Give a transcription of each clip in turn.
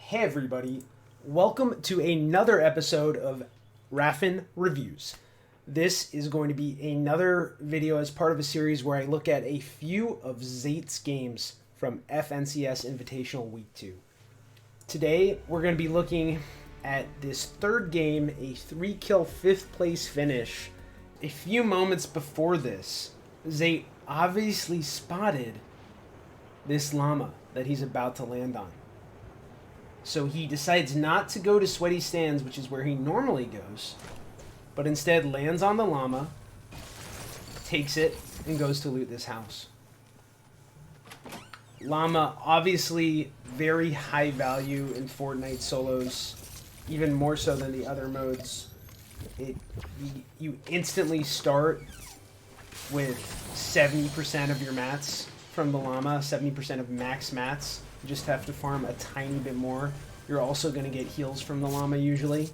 Hey everybody, welcome to another episode of Raphan Reviews. This is going to be another video as part of a series where I look at a few of Zayt's games from FNCS Invitational Week 2. Today we're going to be looking at this third game, a 3-kill 5th place finish. A few moments before this, Zayt obviously spotted this llama that he's about to land on. So he decides not to go to Sweaty Stands, which is where he normally goes, but instead lands on the llama, takes it, and goes to loot this house. Llama, obviously very high value in Fortnite solos, even more so than the other modes. You instantly start with 70% of your mats from the llama, 70% of max mats. You just have to farm a tiny bit more. You're also going to get heals from the llama usually.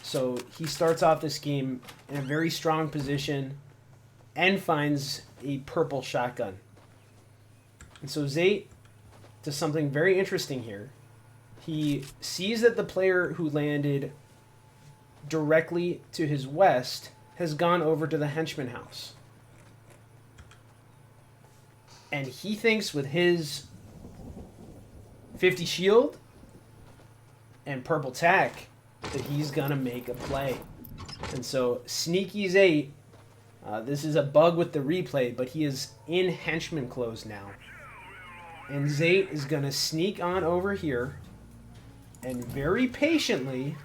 So he starts off this game in a very strong position and finds a purple shotgun. And so Zayt does something very interesting here. He sees that the player who landed directly to his west has gone over to the henchman house. And he thinks with his 50 shield and purple tack that he's gonna make a play. And so sneaky Zayt, this is a bug with the replay, but he is in henchman clothes now. And Zayt is gonna sneak on over here and very patiently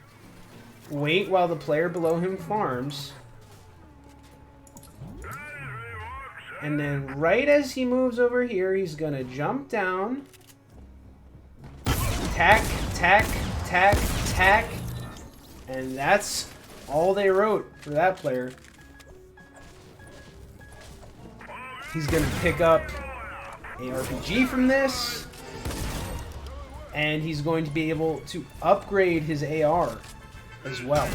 wait while the player below him farms. And then right as he moves over here, he's gonna jump down. Tack, tack, tack, tack. And that's all they wrote for that player. He's going to pick up a RPG from this. And he's going to be able to upgrade his AR as well.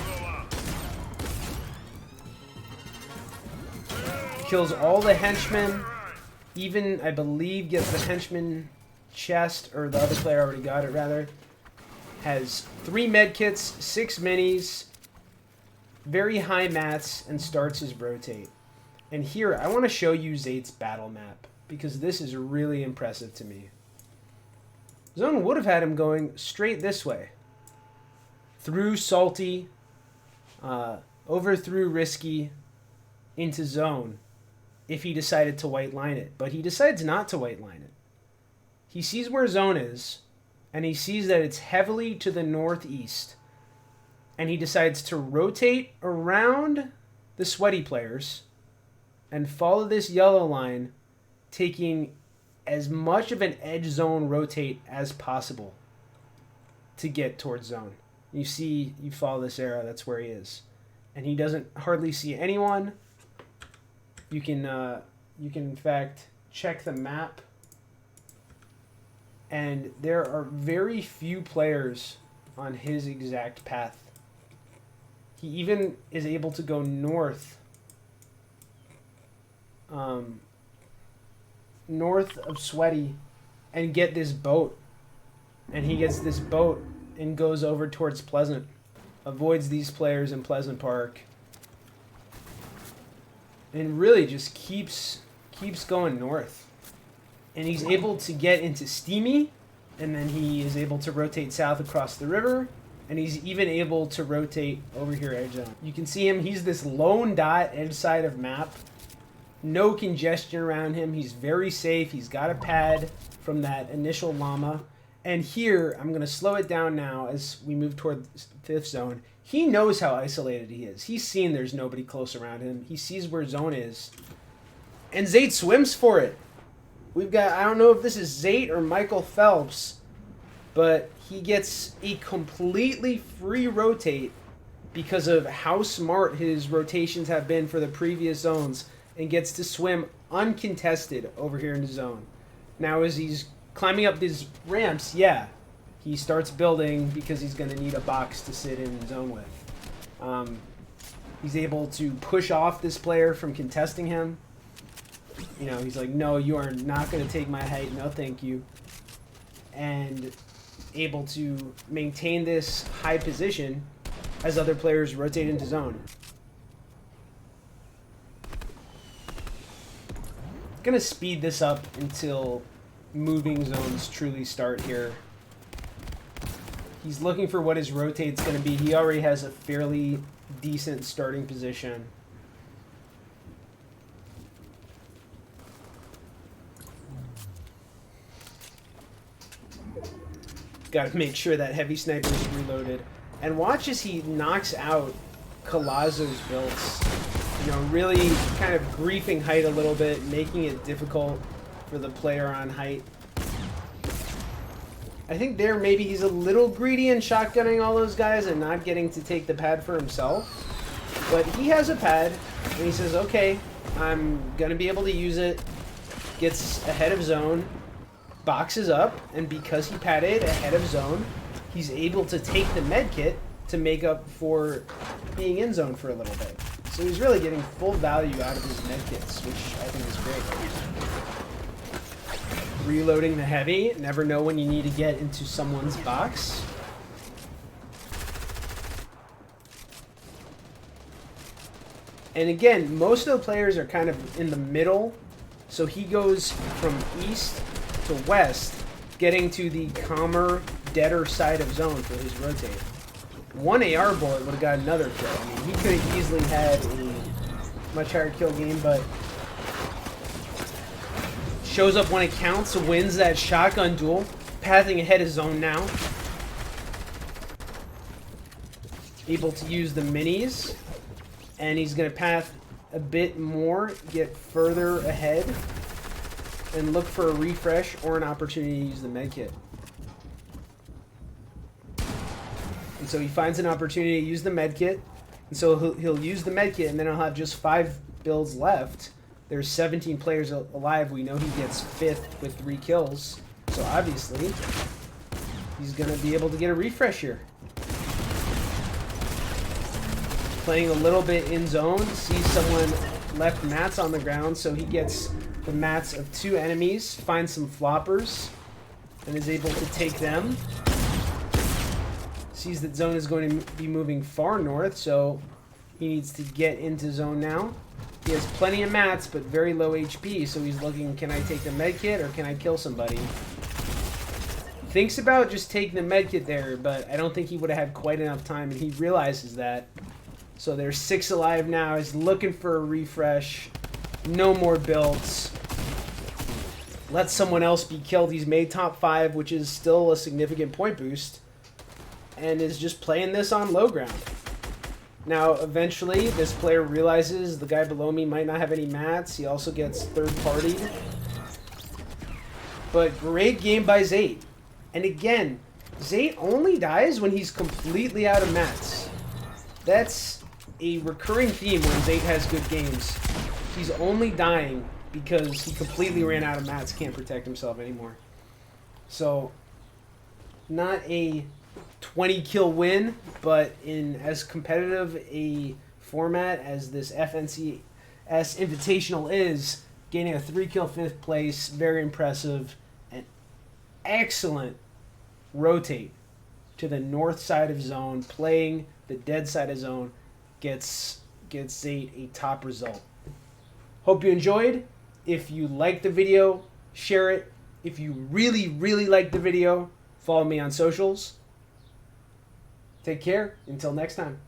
Kills all the henchmen. Even, I believe, gets the henchman chest, or the other player already got it rather. Has 3 medkits, 6 minis, very high mats, and starts his rotate. And here I want to show you Zayt's battle map because this is really impressive to me. Zone would have had him going straight this way, through Salty, over through Risky, into Zone, if he decided to white line it. But he decides not to white line it. He sees where Zone is, and he sees that it's heavily to the northeast. And he decides to rotate around the sweaty players and follow this yellow line, taking as much of an edge zone rotate as possible to get towards Zone. You see, you follow this arrow, that's where he is. And he doesn't hardly see anyone. You can in fact check the map. And there are very few players on his exact path. He even is able to go north. North of Sweaty and get this boat. And he gets this boat and goes over towards Pleasant. Avoids these players in Pleasant Park. And really just keeps going north. And he's able to get into Steamy, and then he is able to rotate south across the river, and he's even able to rotate over here edge zone. You can see him, he's this lone dot edge side of map. No congestion around him, he's very safe, he's got a pad from that initial llama. And here, I'm going to slow it down now as we move toward the 5th zone. He knows how isolated he is. He's seen there's nobody close around him. He sees where Zone is. And Zayt swims for it. We've got, I don't know if this is Zayt or Michael Phelps, but he gets a completely free rotate because of how smart his rotations have been for the previous zones and gets to swim uncontested over here into Zone. Now as he's climbing up these ramps, yeah, he starts building because he's going to need a box to sit in Zone with. He's able to push off this player from contesting him. You know, he's like, no, you are not going to take my height. No, thank you. And able to maintain this high position as other players rotate into zone. Gonna speed this up until moving zones truly start here. He's looking for what his rotate's gonna be. He already has a fairly decent starting position. Got to make sure that heavy sniper is reloaded. And watch as he knocks out Colazzo's builds. You know, really kind of griefing height a little bit, making it difficult for the player on height. I think there maybe he's a little greedy in shotgunning all those guys and not getting to take the pad for himself. But he has a pad, and he says, okay, I'm going to be able to use it. Gets ahead of zone. Boxes up, and because he padded ahead of zone, he's able to take the med kit to make up for being in zone for a little bit. So he's really getting full value out of his med kits, which I think is great. Reloading the heavy, never know when you need to get into someone's box. And again, most of the players are kind of in the middle, so he goes from east to west, getting to the calmer, deader side of zone for his rotate. One AR bullet would have got another kill. I mean, he could have easily had a much higher kill game, but shows up when it counts, wins that shotgun duel, pathing ahead of zone now. Able to use the minis, and he's going to path a bit more, get further ahead, and look for a refresh or an opportunity to use the medkit. And so he finds an opportunity to use the medkit, and so he'll use the medkit, and then he'll have just 5 builds left. There's 17 players alive. We know he gets 5th with 3 kills, so obviously he's going to be able to get a refresh here. Playing a little bit in zone, sees someone left mats on the ground, so he gets the mats of 2 enemies, finds some floppers, and is able to take them. Sees that zone is going to be moving far north, so he needs to get into zone now. He has plenty of mats, but very low HP, so he's looking, can I take the medkit or can I kill somebody? Thinks about just taking the medkit there, but I don't think he would have had quite enough time, and he realizes that. So there's 6 alive now. He's looking for a refresh. No more builds. Let someone else be killed. He's made top 5, which is still a significant point boost, and is just playing this on low ground. Now, eventually, this player realizes the guy below me might not have any mats. He also gets third-partied. But great game by Zayt. And again, Zayt only dies when he's completely out of mats. That's a recurring theme when Zayt has good games. He's only dying because he completely ran out of mats, can't protect himself anymore. So, not a 20 kill win, but in as competitive a format as this FNCS Invitational is, gaining a 3 kill 5th place, very impressive. An excellent rotate to the north side of zone, playing the dead side of zone, gets Zayt a top result. Hope you enjoyed. If you liked the video, share it. If you really, really liked the video, follow me on socials. Take care. Until next time.